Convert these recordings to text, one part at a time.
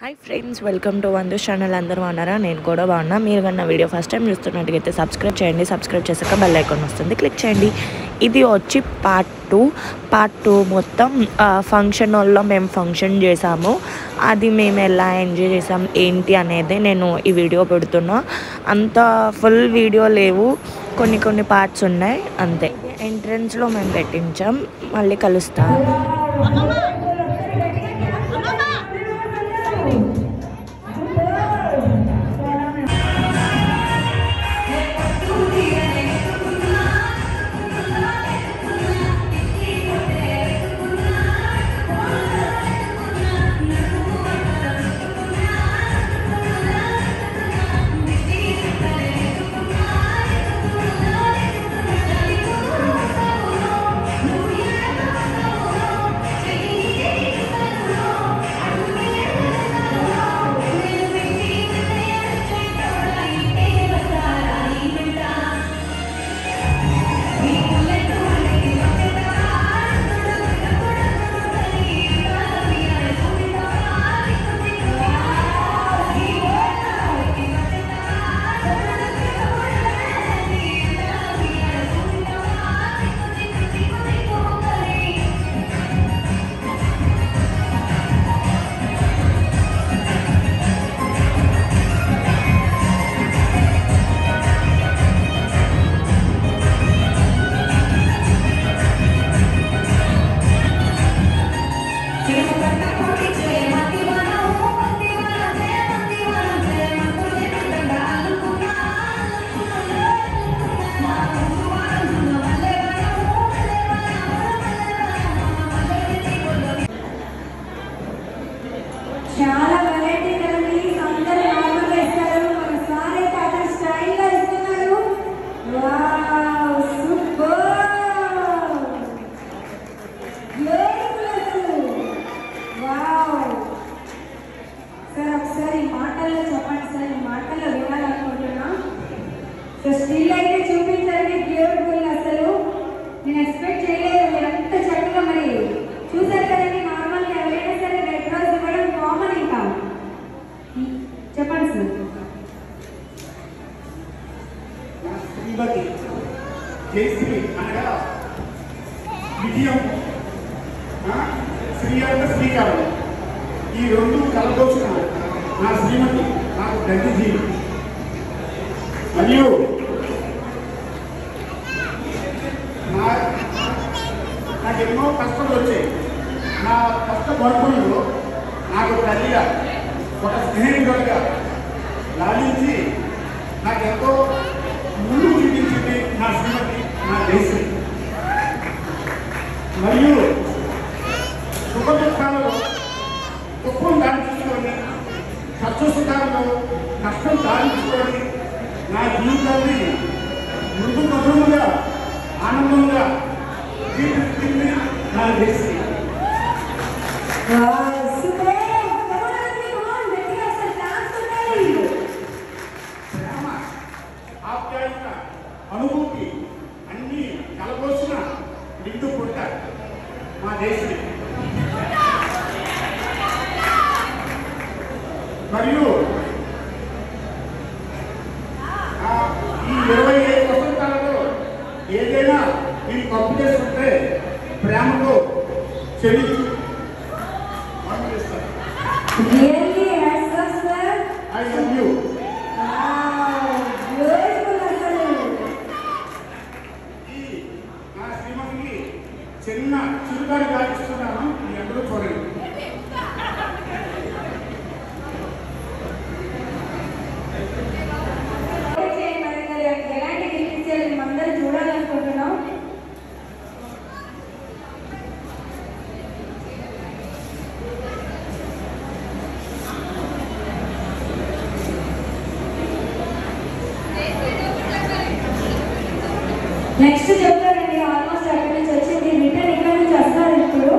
Hi friends, welcome to Vandu's channel. అందరూ బాగున్నారా? నేను కూడా బాగున్నా. మీరు కన్నా వీడియో ఫస్ట్ టైం చూస్తున్నట్టుగైతే సబ్స్క్రైబ్ చేయండి. సబ్స్క్రైబ్ చేశాక బెల్ ఐకాన్ వస్తుంది, క్లిక్ చేయండి. ఇది వచ్చి పార్ట్ టూ మొత్తం ఫంక్షన్ హాల్లో మేము ఫంక్షన్ చేసాము. అది మేము ఎలా ఎంజాయ్ చేసాం ఏంటి అనేది నేను ఈ వీడియో పెడుతున్నా. అంత ఫుల్ వీడియో లేవు, కొన్ని పార్ట్స్ ఉన్నాయి అంతే. ఎంట్రన్స్లో మేము పెట్టించాం. మళ్ళీ కలుస్తాం. చాలా వెరైటీ కలర్స్ అందరూ నార్మల్ వేస్తారు. మన సార్ అయితే అతను స్టైల్ గా ఇస్తున్నారు. వావ్, సూపర్, బ్యూటిఫుల్ అసలు. వావ్ సార్, ఒకసారి మాటల్లో చెప్పండి సార్, ఈ మాటల్లో వినాలనుకుంటున్నా. సో స్టిల్ అయితే చూపించండి, బ్యూటిఫుల్. అసలు నేను ఎక్స్పెక్ట్ చేయలేదు మీరు అంత చక్కగా. మరి చూసారు కదండి, నార్మల్ గా ఎవరైనా సరే రెడ్ రోజ్ ఇవ్వడం కామన్. ఇంకా చెప్పండి సార్. శ్రీమతి జయశ్రీ అనగా విజయం, శ్రీ అంటే శ్రీకారం. ఈ రెండు కలదోచిన నా శ్రీమతి నాకు గంధిజీ. మరియు నాకు ఎన్నో కష్టాలు వచ్చాయి. నా కష్ట బడుకుల్లో నాకు తల్లిగా, ఒక స్నేహితుడిగా లాలించి నాకు ఎంతో ముందు చూపించింది నా శ్రీమతి, నా జయశ్రీ. మరియు సుఖ దుఃఖాలలో దుఃఖం దాడించుకొని, కష్ట సుఖాలలో కష్టం దాడించుకొని నా జీవితాన్ని మృదు మధురముగా ఆనందంగా జీవిస్తుంది నా జయశ్రీ. ప్రేమ, ఆప్యాయత, అనుభూతి అన్నీ కలబోసిన నిండు పుట్ట మా జయశ్రీ. మరియు ఈ 25 వసంతాలలో ఏదైనా మీరు తప్పు చేసుకుంటే ప్రేమతో క్షమించు పంపిస్తాను. Really, hands up, sir. I love you. Wow, beautiful అసలు. ఈ నా శ్రీమతికి చిన్న చిరుగాడు గాలిస్తున్నాను, మీ అందరూ చూడండి. ఎలాంటి గిఫ్ట్ ఇచ్చారు మేమందరూ చూడాలనుకుంటున్నాం. నెక్స్ట్ చెప్తారండి, ఆల్మోస్ట్ అక్కడి నుంచి వచ్చింది. రిటర్న్ ఇక్కడ నుంచి వస్తారు ఇప్పుడు.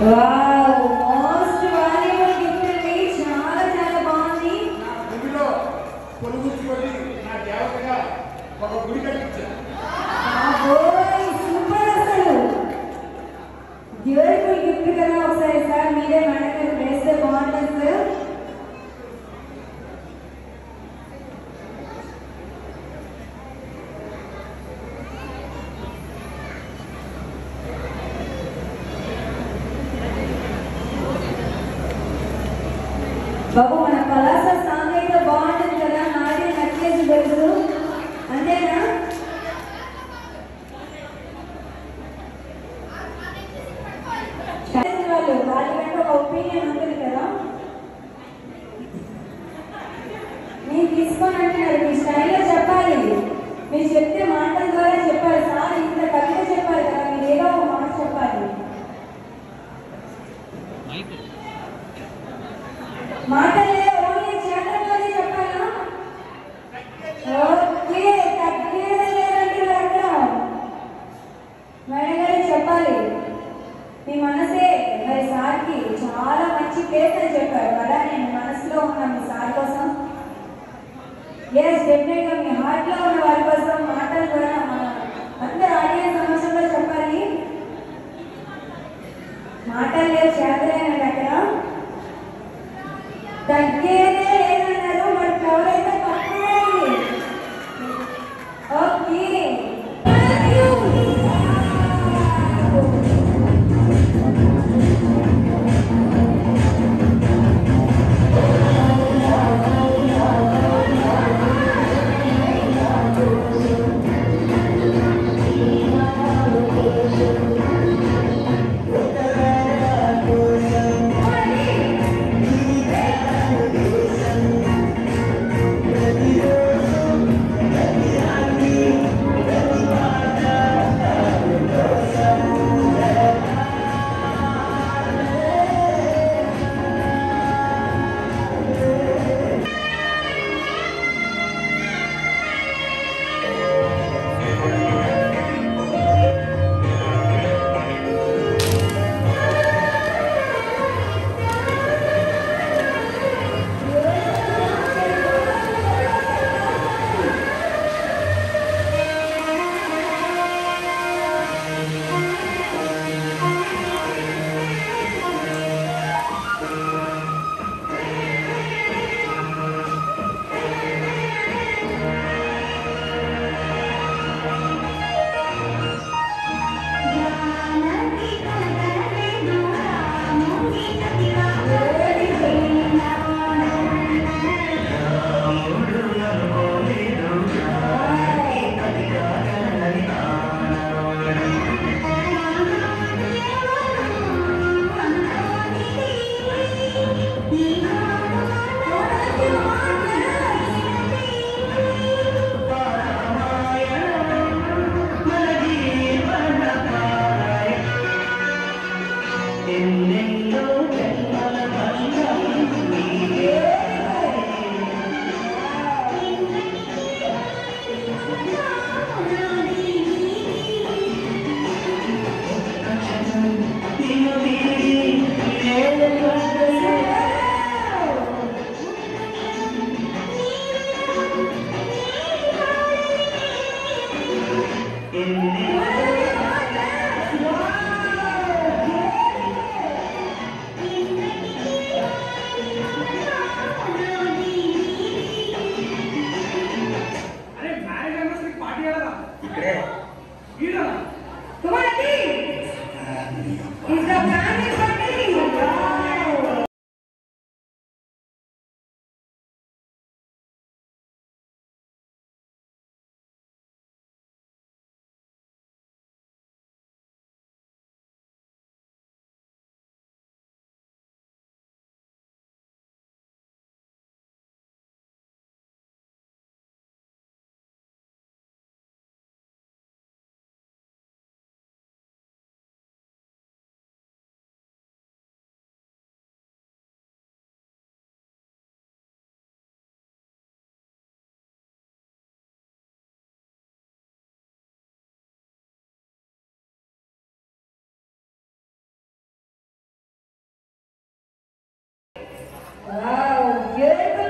వావ్, మోస్ట్ వాల్యుబుల్ గిఫ్ట్ అండి. చాలా చాలా బాగుంది. నా భూమిలో పొలుగుచ్చుకొని నా దేవతగా ఒక గుడి కట్టించారు. సూపర్ అసలు బ్యూటిఫుల్ గిఫ్ట్ కదా. ఒకసారి సార్ మీరే మేడం వేస్తే బాగుంటుంది సార్. బాబు మన కళాశ సాంగ్ అయితే బాగుంటుంది కదా. నాది నచ్చేసి తెలుసు అంతేనా? వాళ్ళు వాళ్ళకంటే ఒక ఒపీనియన్ ఉంటుంది కదా. నేను తీసుకొని అంటున్నారు మీ స్టైల్లో చెప్పాలి. మీరు చెప్తే మాటల ద్వారా చెప్పాలి. సార్ ఇంత కవిత చెప్పాలి కదా, మీరు ఏదో ఒక మాట చెప్పాలి. మాటలే ఓన్లీ చేతలతోనే చెప్పాలా? ఓకే, తగ్గేదే లేదంటారు అక్కడ. మేడం గారు చెప్పాలి. మీ మనసే మరి సార్కి చాలా మంచి ప్లేస్ అని చెప్పారు కదా. నేను మనసులో ఉన్న మీ సార్ కోసం, ఎస్ డెఫినెట్గా మీ హార్ట్లో ఉన్న వారి కోసం మాటల ద్వారా అందరు ఆడియన్స్ సమస్యలో చెప్పాలి. మాటలు లేవు చేతలేనండి అక్కడ. తగ్గేదే లేదన్నారు. మరి ఎవరైతే పట్టుకోవాలి. Okay Wow, beautiful.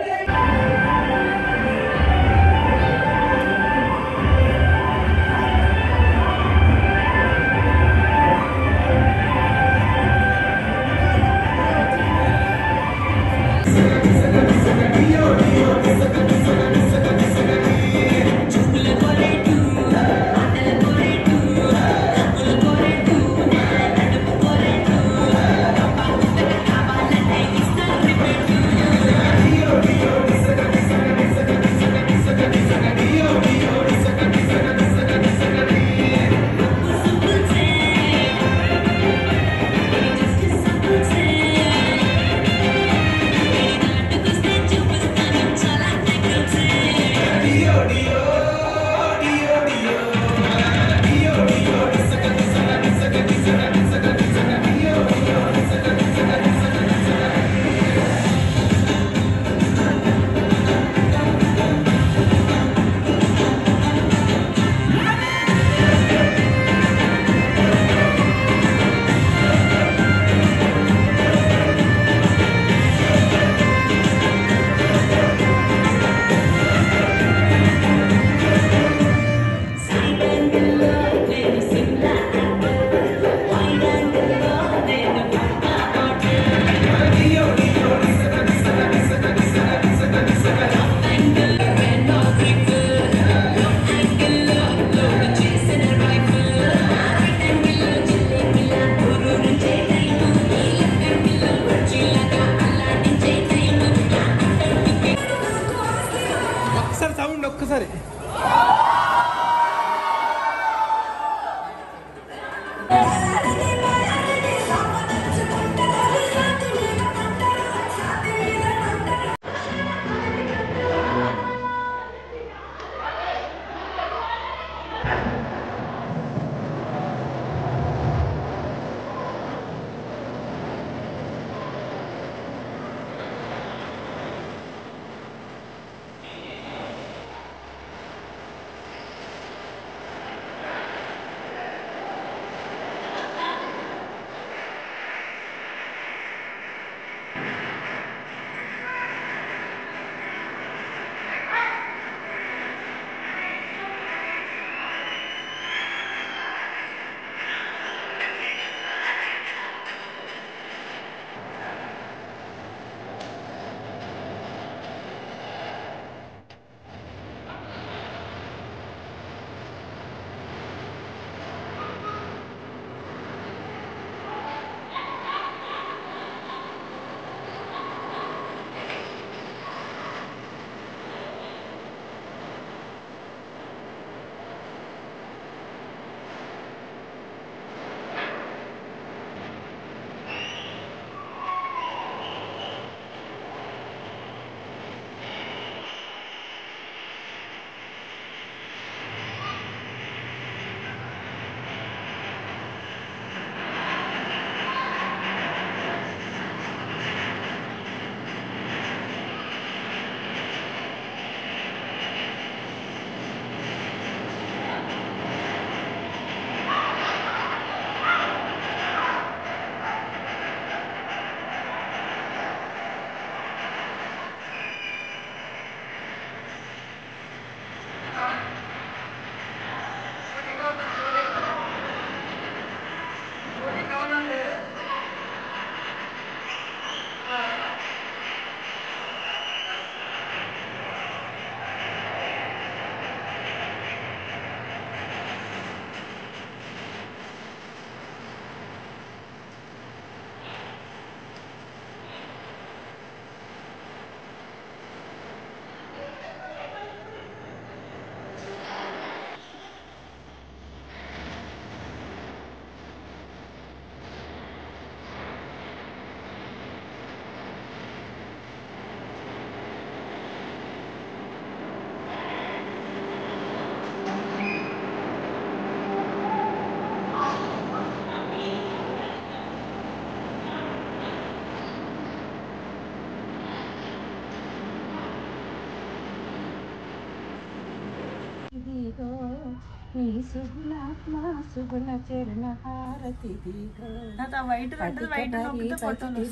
నీ సుగుణాత్మ సుగుణ చరణ హారతి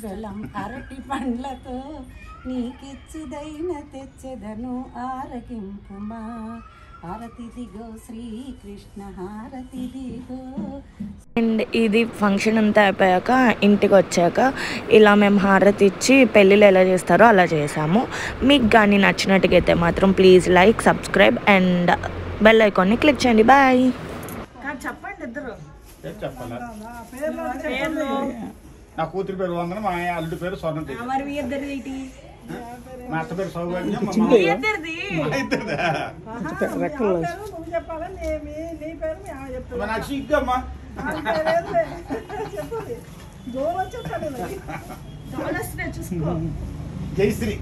బెల్లం అరటి పండ్లతో నీకిచ్చిదైన తెచ్చెదను ఆరగింపుమా హారతి దిగో శ్రీకృష్ణ హారతి దిగో. అండ్ ఇది ఫంక్షన్ అంతా అయిపోయాక ఇంటికి వచ్చాక ఇలా మేము హారతి ఇచ్చి పెళ్ళిళ్ళు ఎలా చేస్తారో అలా చేసాము. మీకు కానీ నచ్చినట్టుగైతే మాత్రం please like, subscribe and bell ఐకాన్ని క్లిక్ చేయండి. బాయ్. చెప్పండి ఇద్దరు. నా కూతురు పేరు వందన, మా అల్లుడి పేరు స్వర్ణతి. మా అత్త పేరు సౌభాగ్యం. నాకు సిగ్గమ్మా. జయశ్రీ.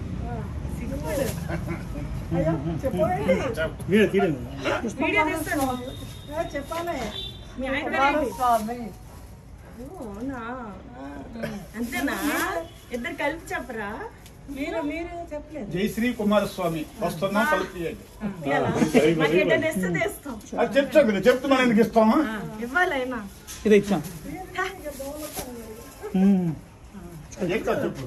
అంతేనా? ఇద్దరు కలిపి చెప్పరా? జయశ్రీ కుమారస్వామి. వస్తున్నాం, కలిపి చెప్తున్నా. ఎందుకు ఇస్తామా? ఇవ్వాలైనా ఇది ఇచ్చాం. చెప్పు.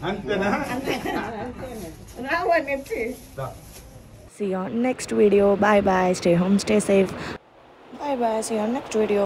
అంతేనా? See you on next video. Bye bye. Stay home, stay safe. Bye bye. See you on next video.